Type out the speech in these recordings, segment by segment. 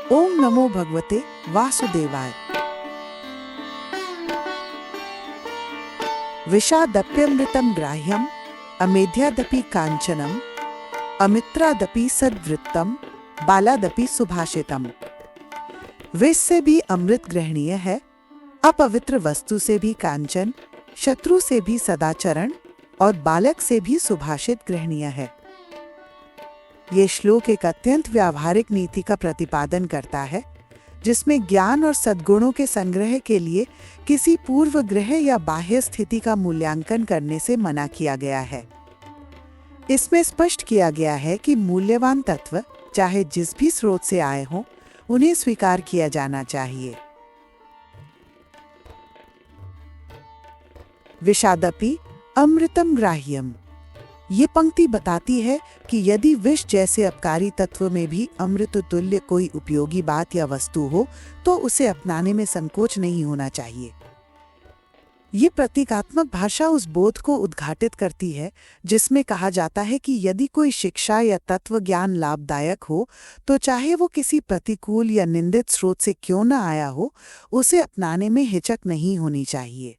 ओम नमो भगवते वासुदेवाय। विषादप्यमृतं ग्राह्यम अमेध्यादपि कांचनम अमित्रादपि सद्वृत्तम बालादपि सुभाषितम। विष से भी अमृत ग्रहणीय है, अपवित्र वस्तु से भी कांचन, शत्रु से भी सदाचरण और बालक से भी सुभाषित ग्रहणीय है। ये श्लोक एक अत्यंत व्यावहारिक नीति का प्रतिपादन करता है, जिसमें ज्ञान और सद्गुणों के संग्रह के लिए किसी पूर्व ग्रह या बाह्य स्थिति का मूल्यांकन करने से मना किया गया है। इसमें स्पष्ट किया गया है कि मूल्यवान तत्व चाहे जिस भी स्रोत से आए हों, उन्हें स्वीकार किया जाना चाहिए। विषादपि अमृतम ग्राह्यम। ये पंक्ति बताती है कि यदि विष जैसे अपकारी तत्व में भी अमृत तुल्य कोई उपयोगी बात या वस्तु हो, तो उसे अपनाने में संकोच नहीं होना चाहिए। ये प्रतीकात्मक भाषा उस बोध को उद्घाटित करती है जिसमें कहा जाता है कि यदि कोई शिक्षा या तत्व ज्ञान लाभदायक हो, तो चाहे वो किसी प्रतिकूल या निंदित स्रोत से क्यों न आया हो, उसे अपनाने में हिचक नहीं होनी चाहिए।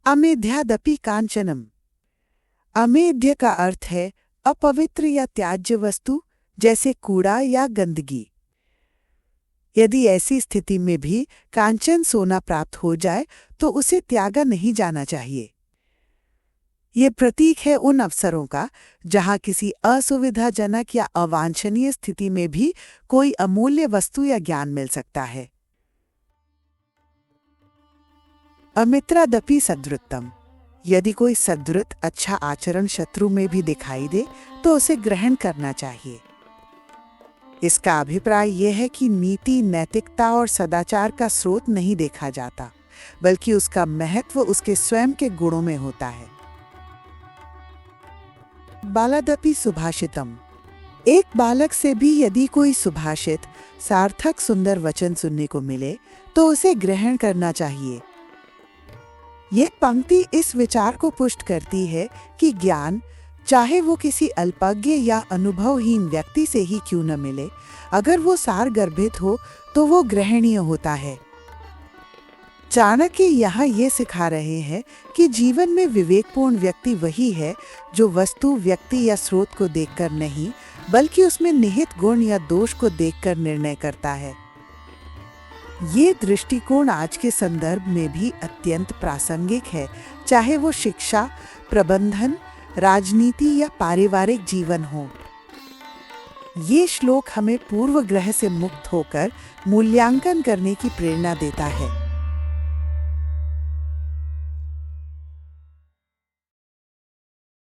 अमेध्यादपि कांचनम। अमेध्य का अर्थ है अपवित्र या त्याज्य वस्तु, जैसे कूड़ा या गंदगी। यदि ऐसी स्थिति में भी कांचन सोना प्राप्त हो जाए तो उसे त्यागा नहीं जाना चाहिए। ये प्रतीक है उन अवसरों का जहां किसी असुविधाजनक या अवांछनीय स्थिति में भी कोई अमूल्य वस्तु या ज्ञान मिल सकता है। अमित्रादपि सद्वृत्तम। यदि कोई सद्वृत्त अच्छा आचरण शत्रु में भी दिखाई दे तो उसे ग्रहण करना चाहिए। इसका अभिप्राय यह है कि नीति, नैतिकता और सदाचार का स्रोत नहीं देखा जाता, बल्कि उसका महत्व उसके स्वयं के गुणों में होता है। बालादपि सुभाषितम। एक बालक से भी यदि कोई सुभाषित, सार्थक, सुंदर वचन सुनने को मिले तो उसे ग्रहण करना चाहिए। यह पंक्ति इस विचार को पुष्ट करती है कि ज्ञान, चाहे वो किसी अल्पज्ञ या अनुभवहीन व्यक्ति से ही क्यों न मिले, अगर वो सारगर्भित हो तो वो ग्रहणीय होता है। चाणक्य यहाँ ये सिखा रहे हैं कि जीवन में विवेकपूर्ण व्यक्ति वही है जो वस्तु, व्यक्ति या स्रोत को देखकर नहीं, बल्कि उसमें निहित गुण या दोष को देखकर निर्णय करता है। ये दृष्टिकोण आज के संदर्भ में भी अत्यंत प्रासंगिक है, चाहे वो शिक्षा, प्रबंधन, राजनीति या पारिवारिक जीवन हो। ये श्लोक हमें पूर्व ग्रह से मुक्त होकर मूल्यांकन करने की प्रेरणा देता है।